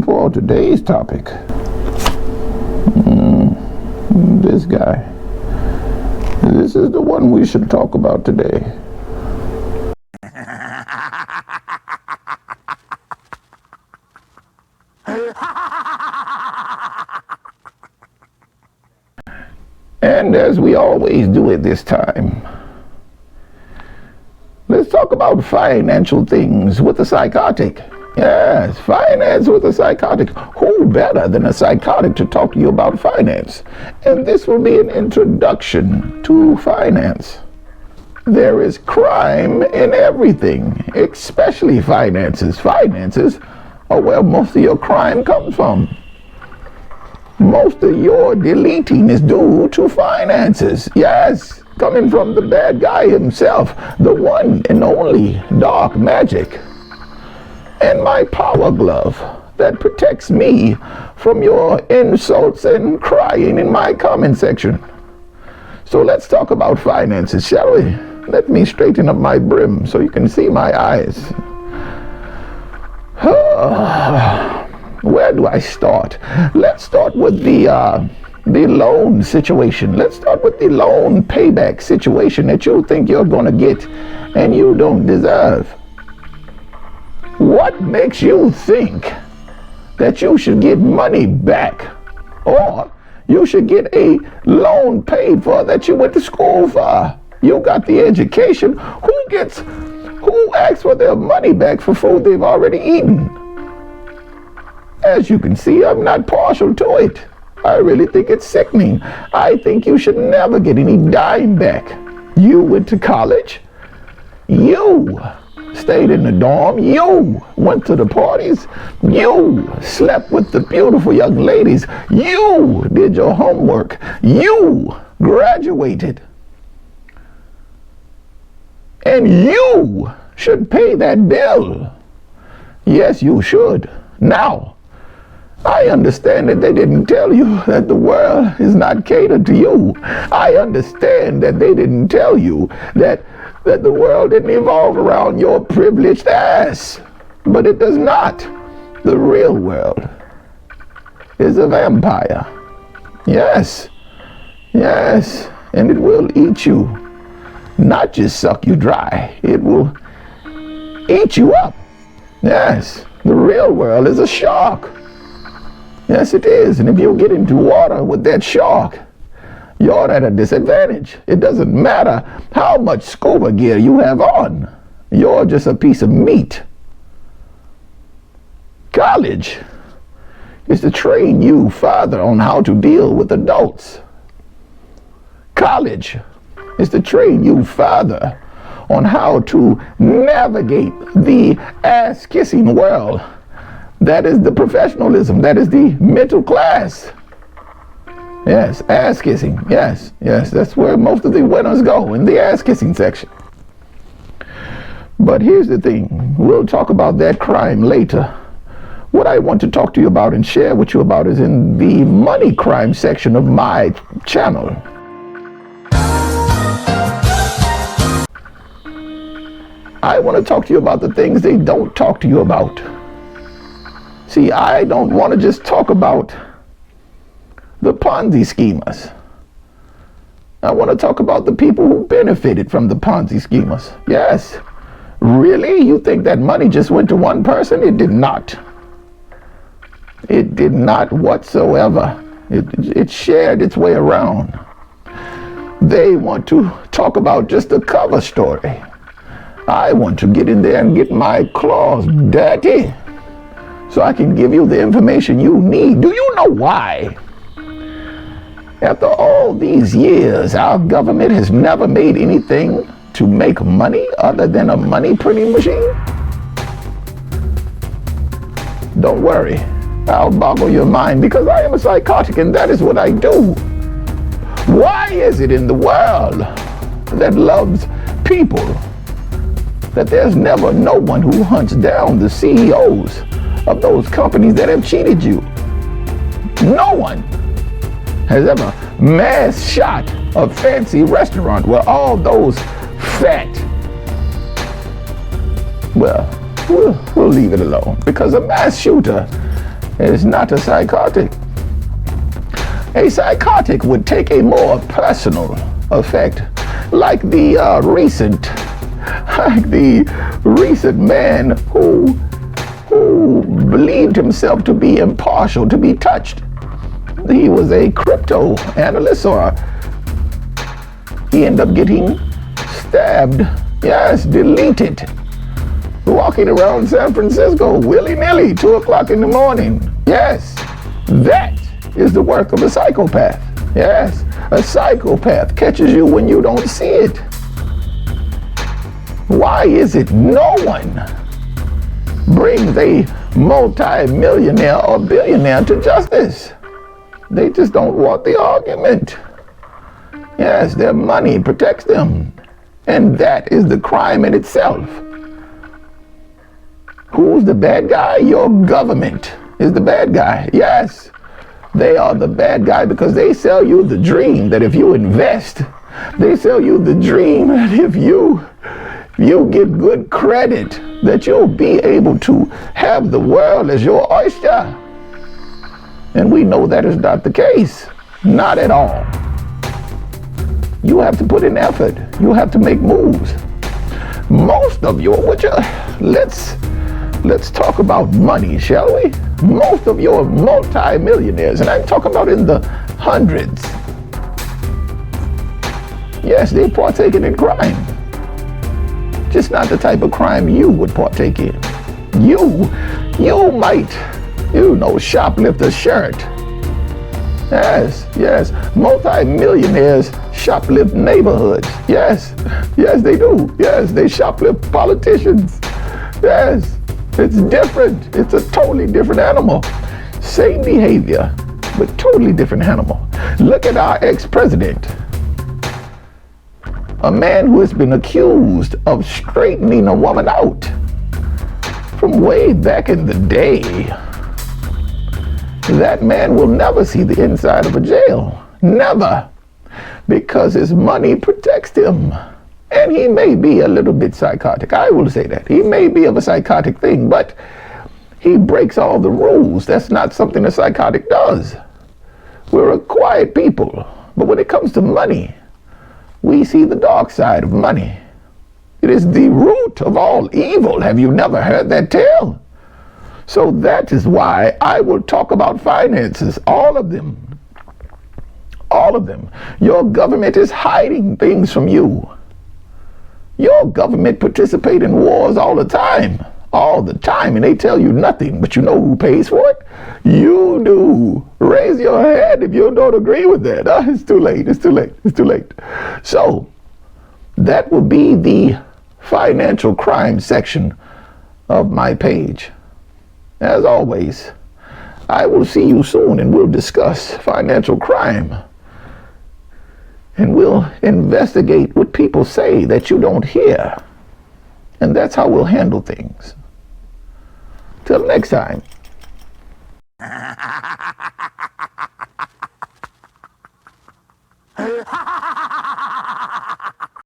for today's topic. This guy. This is the one we should talk about today. And as we always do at this time, let's talk about financial things with a psychotic. Yes, finance with a psychotic. Who better than a psychotic to talk to you about finance? And this will be an introduction to finance. There is crime in everything, especially finances. Finances are where most of your crime comes from. Most of your deleting is due to finances. Yes, coming from the bad guy himself, the one and only dark magic. And my power glove that protects me from your insults and crying in my comment section. So let's talk about finances, shall we? Let me straighten up my brim so you can see my eyes. Where do I start? Let's start with the loan situation. Let's start with the loan payback situation that you think you're going to get and you don't deserve. What makes you think that you should get money back, or you should get a loan paid for that you went to school for? You got the education. Who asks for their money back for food they've already eaten? As you can see, I'm not partial to it. I really think it's sickening. I think you should never get any dime back. You went to college. You stayed in the dorm. You went to the parties. You slept with the beautiful young ladies. You did your homework. You graduated. And you should pay that bill. Yes, you should. Now, I understand that they didn't tell you that the world is not catered to you. I understand that they didn't tell you that the world didn't evolve around your privileged ass. But it does not. The real world is a vampire. Yes. Yes. And it will eat you. Not just suck you dry. It will eat you up. Yes. The real world is a shark. Yes, it is. And if you get into water with that shark, you're at a disadvantage. It doesn't matter how much scuba gear you have on. You're just a piece of meat. College is to train you further on how to deal with adults. College is to train you further on how to navigate the ass-kissing world. That is the professionalism. That is the middle class. Yes, ass kissing. Yes, that's where most of the winners go, in the ass kissing section. But here's the thing. We'll talk about that crime later. What I want to talk to you about and share with you about is in the money crime section of my channel. I want to talk to you about the things they don't talk to you about. See, I don't want to just talk about the Ponzi schemers. I want to talk about the people who benefited from the Ponzi schemers. Yes. Really? You think that money just went to one person? It did not. It did not whatsoever. It shared its way around. They want to talk about just the cover story. I want to get in there and get my claws dirty so I can give you the information you need. Do you know why? After all these years, our government has never made anything to make money other than a money printing machine? Don't worry, I'll boggle your mind because I am a psychotic and that is what I do. Why is it in the world that loves people that there's never no one who hunts down the CEOs of those companies that have cheated you? No one has ever mass shot a fancy restaurant where all those fat, well, we'll leave it alone, because a mass shooter is not a psychotic. A psychotic would take a more personal effect, like the recent man who believed himself to be impartial, to be touched. He was a crypto analyst, or he ended up getting stabbed, yes, deleted, walking around San Francisco willy-nilly, 2 o'clock in the morning. Yes, that is the work of a psychopath. Yes, a psychopath catches you when you don't see it. Why is it no one brings a multi-millionaire or billionaire to justice? They just don't want the argument. Yes, their money protects them. And that is the crime in itself. Who's the bad guy? Your government is the bad guy. Yes, they are the bad guy because they sell you the dream that if you invest, they sell you the dream that if you get good credit, that you'll be able to have the world as your oyster. And we know that is not the case. Not at all. You have to put in effort. You have to make moves. Most of you, let's talk about money, shall we? Most of your multi-millionaires, and I'm talking about in the hundreds. Yes, they partaking in crime. Just not the type of crime you would partake in. You might, shoplift a shirt. Yes, multi-millionaires shoplift neighborhoods. Yes, they do. Yes, they shoplift politicians. Yes, it's different. It's a totally different animal. Same behavior, but totally different animal. Look at our ex-president. A man who has been accused of straightening a woman out from way back in the day. That man will never see the inside of a jail. Never. Because his money protects him. And he may be a little bit psychotic. I will say that. He may be of a psychotic thing, but he breaks all the rules. That's not something a psychotic does. We're a quiet people. But when it comes to money, we see the dark side of money. It is the root of all evil. Have you never heard that tale? So that is why I will talk about finances, all of them. All of them. Your government is hiding things from you. Your government participates in wars all the time, and they tell you nothing, but you know who pays for it? You do. Raise your hand if you don't agree with that. It's too late. So that will be the financial crime section of my page. As always, I will see you soon and we'll discuss financial crime. And we'll investigate what people say that you don't hear. And that's how we'll handle things. Till next time.